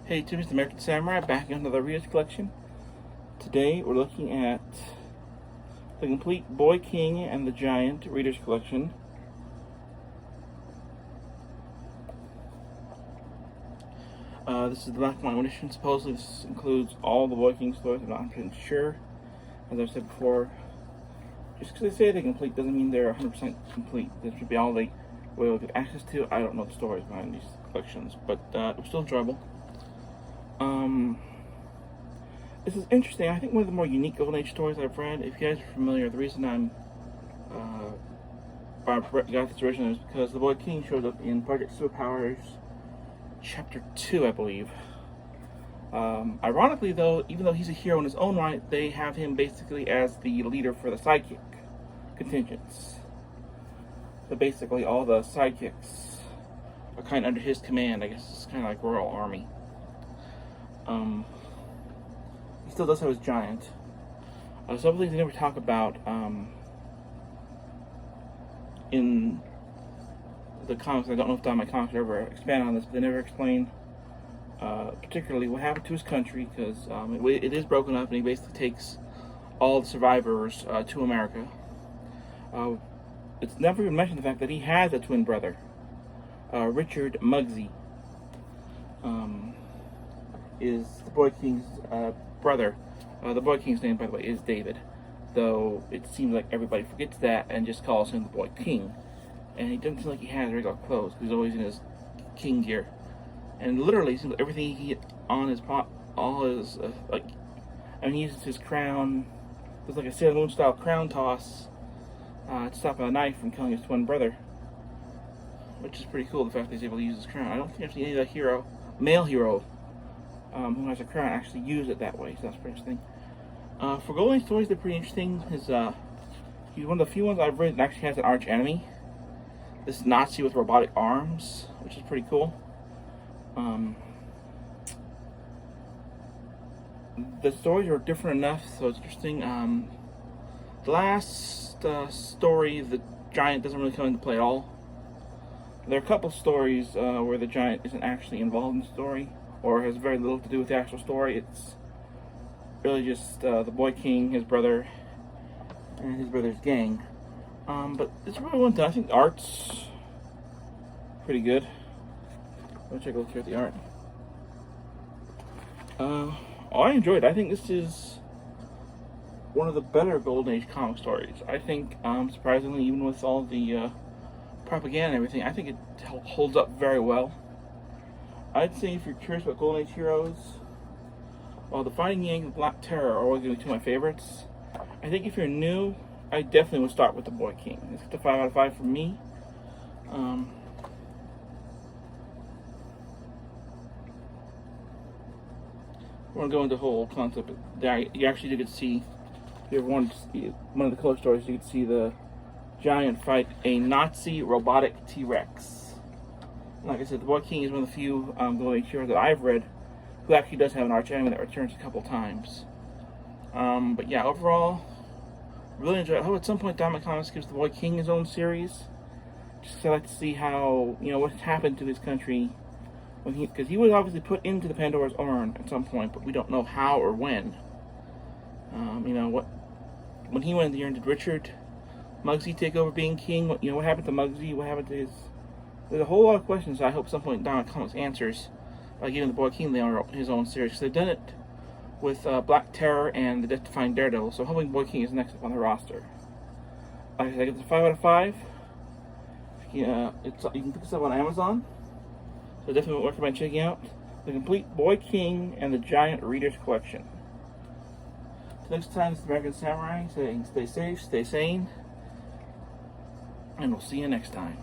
Hey, Tim, it's American Samurai back in another Readers Collection. Today we're looking at the complete Boy King and the Giant Readers Collection. This is the Black and White edition. Supposedly this includes all the Boy King stories. I'm not 100% sure. As I've said before, just because they say they're complete doesn't mean they're 100% complete. This should be all they will get access to. I don't know the stories behind these collections, but it was still enjoyable. This is interesting. I think one of the more unique Golden Age stories I've read. If you guys are familiar, the reason I got this originally is because the Boy King showed up in Project Superpowers Chapter 2, I believe. Ironically, though, even though he's a hero in his own right, they have him basically as the leader for the sidekick contingents. So basically, all the sidekicks are kind of under his command. I guess it's kind of like Royal Army. He still does have his giant. Some things they never talk about in the comics. I don't know if my comics ever expand on this, but they never explain particularly what happened to his country, because it is broken up, and he basically takes all the survivors to America. It's never even mentioned the fact that he has a twin brother, Richard Muggsy. Is the Boy King's brother. The Boy King's name, by the way, is David, though it seems like everybody forgets that and just calls him the Boy King. And he doesn't seem like he has regular clothes, because he's always in his king gear. And literally, it seems like everything he on his all his he uses his crown. There's like a Sailor Moon style crown toss to stop a knife from killing his twin brother, which is pretty cool. The fact that he's able to use his crown. I don't think I've seen any other male hero, who has a crown actually use it that way, so that's pretty interesting. For Golden Age stories, they're pretty interesting. He's one of the few ones I've read that actually has an arch enemy. This Nazi with robotic arms, which is pretty cool. The stories are different enough, so it's interesting. The last story, the giant doesn't really come into play at all. There are a couple stories where the giant isn't actually involved in the story, or has very little to do with the actual story. It's really just the Boy King, his brother, and his brother's gang. But it's really well done. I think the art's pretty good. Let's take a look here at the art. I enjoyed it. I think this is one of the better Golden Age comic stories. I think, surprisingly, even with all the propaganda and everything, I think it holds up very well. I'd say if you're curious about Golden Age heroes, well, the Fighting Yank and Black Terror are always going to be two of my favorites. I think if you're new, I definitely would start with the Boy King. It's a 5 out of 5 for me. We're going to go into the whole concept. You actually get to see, if you ever wanted to see one of the color stories, you could see the giant fight a Nazi robotic T-Rex. Like I said, the Boy King is one of the few Golden Age heroes that I've read who actually does have an arch enemy that returns a couple times. But yeah, overall, really enjoyed it. I hope at some point Diamond Comics gives the Boy King his own series. Just 'cause I like to see how, what happened to his country because he was obviously put into the Pandora's urn at some point, but we don't know how or when. When he went in the urn, did Richard Muggsy take over being king? What happened to Muggsy? What happened to his? There's a whole lot of questions I hope at some point Diamond Comics answers by giving the Boy King his own series. Because they've done it with Black Terror and the Death-Defying Daredevil, so hoping Boy King is next up on the roster. Like I said, I give it a 5 out of 5. You can pick this up on Amazon, so definitely recommend checking out the complete Boy King and the Giant Readers Collection. So next time, this is American Samurai saying stay safe, stay sane, and we'll see you next time.